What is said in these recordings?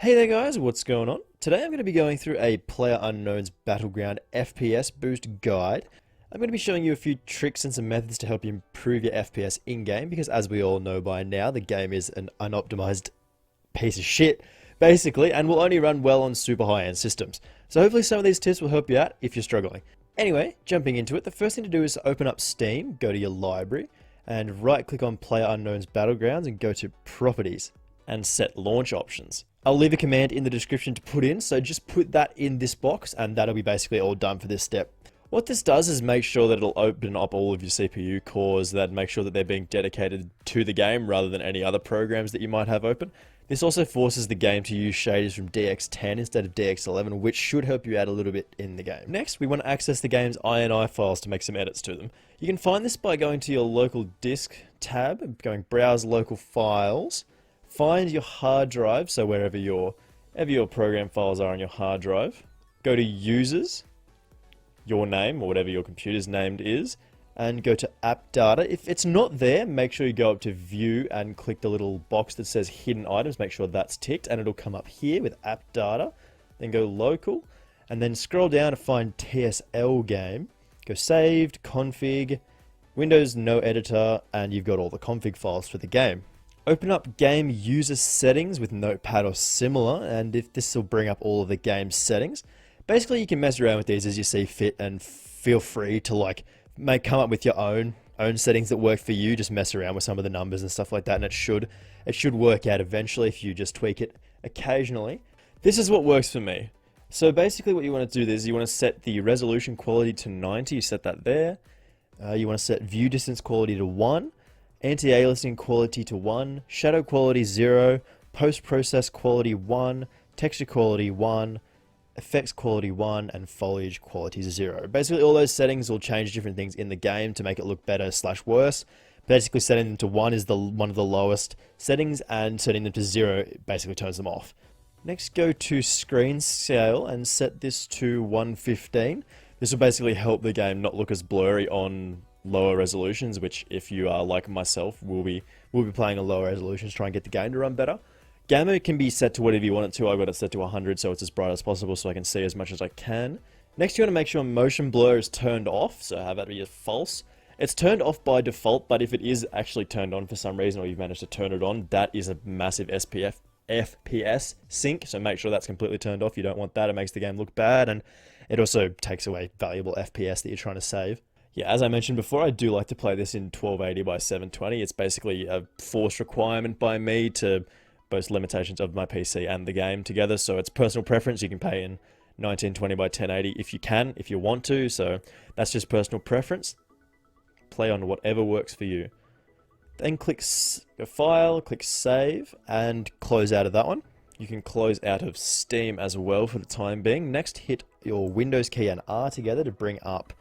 Hey there guys, what's going on? Today I'm going to be going through a PlayerUnknown's Battleground FPS boost guide. I'm going to be showing you a few tricks and some methods to help you improve your FPS in-game because as we all know by now, the game is an unoptimized piece of shit, basically, and will only run well on super high-end systems. So hopefully some of these tips will help you out if you're struggling. Anyway, jumping into it, the first thing to do is open up Steam, go to your library, and right-click on PlayerUnknown's Battlegrounds and go to Properties and set launch options. I'll leave a command in the description to put in, so just put that in this box and that'll be basically all done for this step. What this does is make sure that it'll open up all of your CPU cores, that make sure that they're being dedicated to the game rather than any other programs that you might have open. This also forces the game to use shaders from DX10 instead of DX11, which should help you out a little bit in the game. Next, we want to access the game's INI files to make some edits to them. You can find this by going to your local disk tab, going Browse Local Files, find your hard drive, so wherever your program files are on your hard drive, go to Users, your name, or whatever your computer's named is, and go to App Data. If it's not there, make sure you go up to View and click the little box that says Hidden Items, make sure that's ticked, and it'll come up here with App Data, then go Local, and then scroll down to find TSL Game, go Saved, Config, Windows No Editor, and you've got all the config files for the game. Open up Game User Settings with Notepad or similar, and if this will bring up all of the game settings. Basically, you can mess around with these as you see fit, and feel free to come up with your own settings that work for you. Just mess around with some of the numbers and stuff like that, and it should work out eventually if you just tweak it occasionally. This is what works for me. So basically, what you want to do is you want to set the resolution quality to 90. You set that there. You want to set view distance quality to 1. Anti-aliasing quality to 1, shadow quality 0, post-process quality 1, texture quality 1, effects quality 1, and foliage quality 0. Basically all those settings will change different things in the game to make it look better / worse. Basically setting them to 1 is one of the lowest settings, and setting them to 0 basically turns them off. Next, go to screen scale and set this to 115. This will basically help the game not look as blurry on lower resolutions, which if you are like myself will be playing on lower resolutions to try and get the game to run better. Gamma can be set to whatever you want it to. I've got it set to 100 so it's as bright as possible so I can see as much as I can. Next, you want to make sure motion blur is turned off, so have that be false. It's turned off by default, but if it is actually turned on for some reason or you've managed to turn it on, that is a massive FPS sink, so make sure that's completely turned off. You don't want that, it makes the game look bad, and it also takes away valuable FPS that you're trying to save. Yeah, as I mentioned before, I do like to play this in 1280 by 720. It's basically a forced requirement by me to both limitations of my PC and the game together, so it's personal preference. You can play in 1920 by 1080 if you can, if you want to, so that's just personal preference. Play on whatever works for you. Then click File, click Save, and close out of that one. You can close out of Steam as well for the time being. Next, hit your Windows key and R together to bring up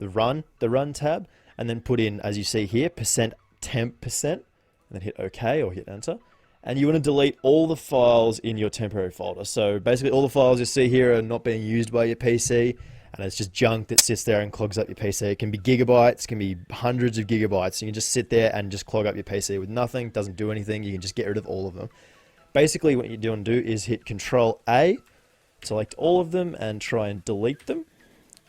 the run tab, and then put in, as you see here, %temp%, and then hit OK or hit enter. And you want to delete all the files in your temporary folder. So basically all the files you see here are not being used by your PC, and it's just junk that sits there and clogs up your PC. It can be gigabytes, it can be hundreds of gigabytes. You can just sit there and just clog up your PC with nothing, doesn't do anything. You can just get rid of all of them. Basically what you want to do is hit Control A, select all of them, and try and delete them.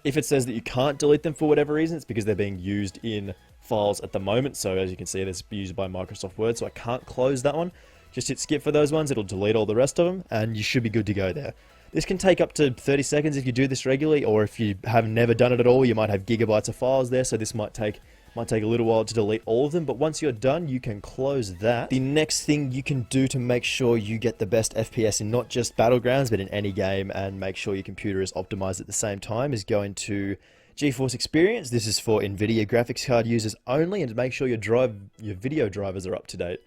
If it says that you can't delete them for whatever reason, it's because they're being used in files at the moment. So as you can see, it's used by Microsoft Word, so I can't close that one. Just hit skip for those ones, it'll delete all the rest of them, and you should be good to go there. This can take up to 30 seconds if you do this regularly, or if you have never done it at all, you might have gigabytes of files there, so this might take a little while to delete all of them, but once you're done, you can close that. The next thing you can do to make sure you get the best FPS in not just Battlegrounds, but in any game, and make sure your computer is optimized at the same time, is going to GeForce Experience. This is for Nvidia graphics card users only, and to make sure your video drivers are up to date.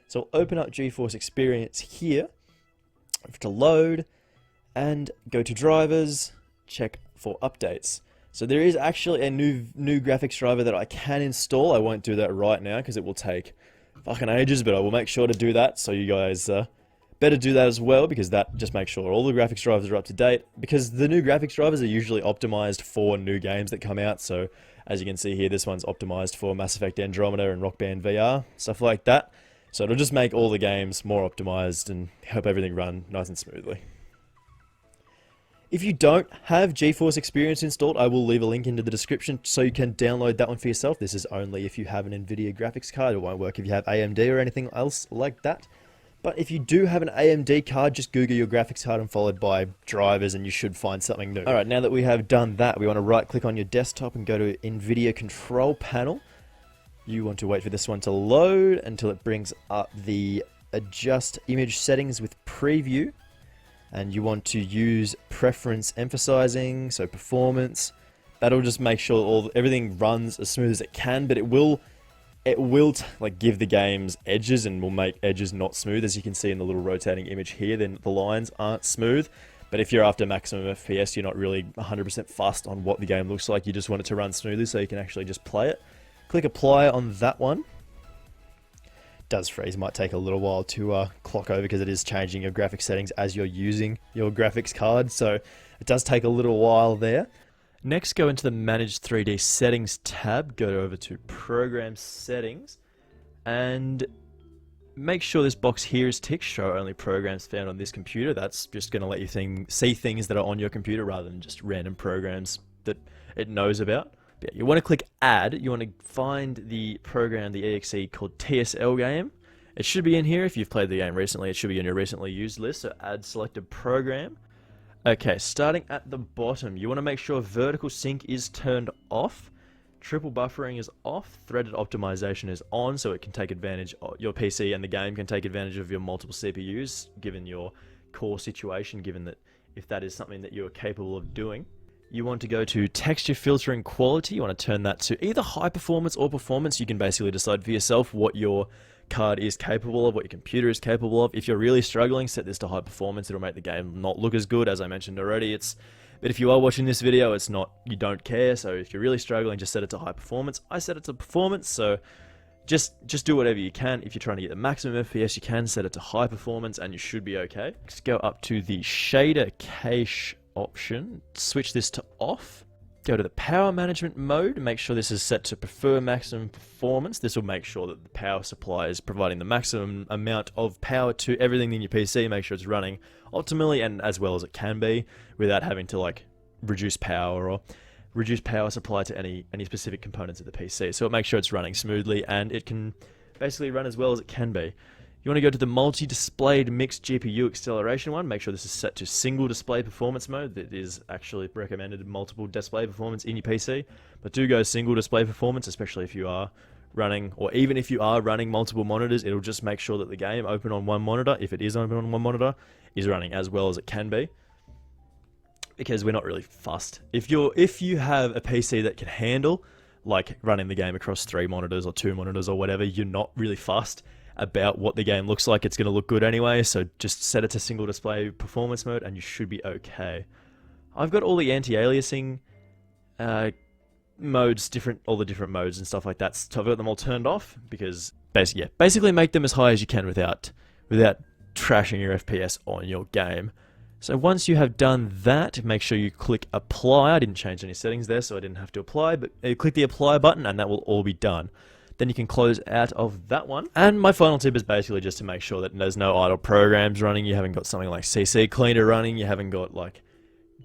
So open up GeForce Experience here, to load, and go to drivers, check for updates. So there is actually a new graphics driver that I can install. I won't do that right now because it will take fucking ages, but I will make sure to do that. So you guys better do that as well, because that just makes sure all the graphics drivers are up to date, because the new graphics drivers are usually optimized for new games that come out. So as you can see here, this one's optimized for Mass Effect Andromeda and Rock Band VR, stuff like that. So it'll just make all the games more optimized and help everything run nice and smoothly. If you don't have GeForce Experience installed, I will leave a link into the description so you can download that one for yourself. This is only if you have an Nvidia graphics card. It won't work if you have AMD or anything else like that. But if you do have an AMD card, just Google your graphics card and followed by drivers and you should find something new. Alright, now that we have done that, we want to right click on your desktop and go to Nvidia Control Panel. You want to wait for this one to load until it brings up the Adjust Image Settings with Preview. And you want to use Preference Emphasizing, so Performance. That'll just make sure everything runs as smooth as it can, but it will like give the games edges and will make edges not smooth. As you can see in the little rotating image here, then the lines aren't smooth. But if you're after maximum FPS, you're not really 100% fussed on what the game looks like. You just want it to run smoothly so you can actually just play it. Click Apply on that one. It does freeze, might take a little while to clock over because it is changing your graphics settings as you're using your graphics card. So it does take a little while there. Next, go into the Manage 3D Settings tab, go over to Program Settings, and make sure this box here is ticked, show only programs found on this computer. That's just going to let you see things that are on your computer rather than just random programs that it knows about. But yeah, you want to click Add, you want to find the program, the exe called TSL game. It should be in here if you've played the game recently, it should be in your recently used list, so add selected program. Okay, starting at the bottom, you want to make sure vertical sync is turned off, triple buffering is off, threaded optimization is on, so it can take advantage of your PC and the game can take advantage of your multiple CPUs, given your core situation, given that if that is something that you're capable of doing. You want to go to texture filtering quality, you want to turn that to either high performance or performance. You can basically decide for yourself what your card is capable of, what your computer is capable of. If you're really struggling, set this to high performance. It'll make the game not look as good, as I mentioned already. But if you are watching this video, it's not, you don't care. So if you're really struggling, just set it to high performance. I set it to performance, so just do whatever you can. If you're trying to get the maximum FPS, you can set it to high performance and you should be okay. Let's go up to the shader cache option, switch this to off. Go to the power management mode, make sure this is set to prefer maximum performance. This will make sure that the power supply is providing the maximum amount of power to everything in your PC. Make sure it's running optimally and as well as it can be without having to like reduce power or reduce power supply to any specific components of the PC. So it makes sure it's running smoothly and it can basically run as well as it can be. You want to go to the multi-displayed mixed GPU acceleration one. Make sure this is set to single display performance mode. That is actually recommended multiple display performance in your PC. But do go single display performance, especially if you are running, or even if you are running multiple monitors, it'll just make sure that the game open on one monitor, if it is open on one monitor, is running as well as it can be. Because we're not really fussed. If you have a PC that can handle like running the game across 3 monitors or 2 monitors or whatever, you're not really fussed about what the game looks like. It's going to look good anyway, so just set it to single display performance mode and you should be okay. I've got all the anti-aliasing modes, all the different modes and stuff like that, so I've got them all turned off because basically make them as high as you can without trashing your FPS on your game. So once you have done that, make sure you click apply. I didn't change any settings there, so I didn't have to apply, but click the apply button and that will all be done. Then you can close out of that one. And my final tip is basically just to make sure that there's no idle programs running. You haven't got something like CC Cleaner running. You haven't got like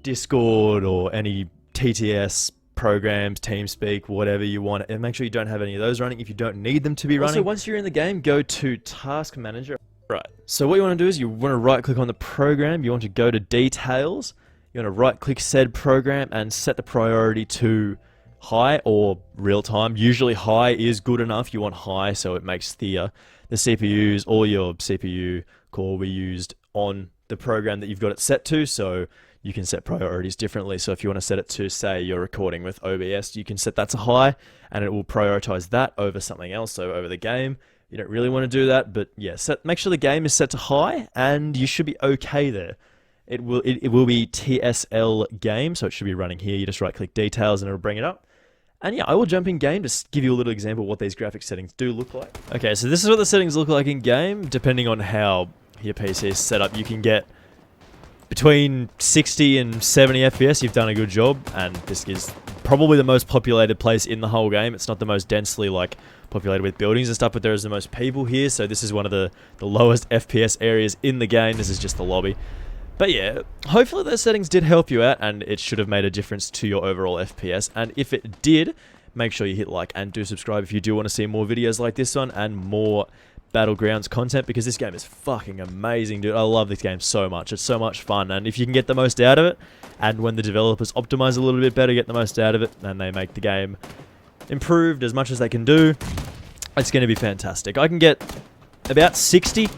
Discord or any TTS programs, TeamSpeak, whatever you want. And make sure you don't have any of those running if you don't need them to be running. Also, once you're in the game, go to Task Manager. Right. So what you want to do is you want to right click on the program. You want to go to Details. You want to right click said program and set the priority to high or real time. Usually high is good enough. You want high so it makes the CPUs, all your CPU core will be used on the program that you've got it set to, so you can set priorities differently. So if you want to set it to, say, you're recording with OBS, you can set that to high and it will prioritize that over something else, so over the game. You don't really want to do that, but yeah, make sure the game is set to high and you should be okay there. It will be TSL game, so it should be running here. You just right click Details and it'll bring it up. And yeah, I will jump in game to give you a little example of what these graphics settings do look like. Okay, so this is what the settings look like in game. Depending on how your PC is set up, you can get between 60 and 70 FPS, you've done a good job, and this is probably the most populated place in the whole game. It's not the most densely populated with buildings and stuff, but there is the most people here, so this is one of the lowest FPS areas in the game. This is just the lobby. But yeah, hopefully those settings did help you out, and it should have made a difference to your overall FPS, and if it did, make sure you hit like and do subscribe if you do want to see more videos like this one and more Battlegrounds content, because this game is fucking amazing, dude. I love this game so much. It's so much fun, and if you can get the most out of it, and when the developers optimize a little bit better, get the most out of it, and they make the game improved as much as they can do, it's going to be fantastic. I can get about 60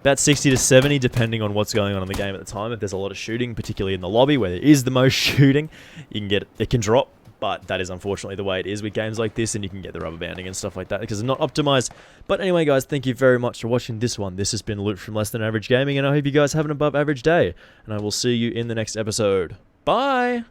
to 70 depending on what's going on in the game at the time. If there's a lot of shooting, particularly in the lobby where there is the most shooting, you can get it can drop. But that is unfortunately the way it is with games like this, and you can get the rubber banding and stuff like that because it's not optimized. But anyway, guys, thank you very much for watching this one. This has been Luke from Less Than Average Gaming, and I hope you guys have an above average day. And I will see you in the next episode. Bye!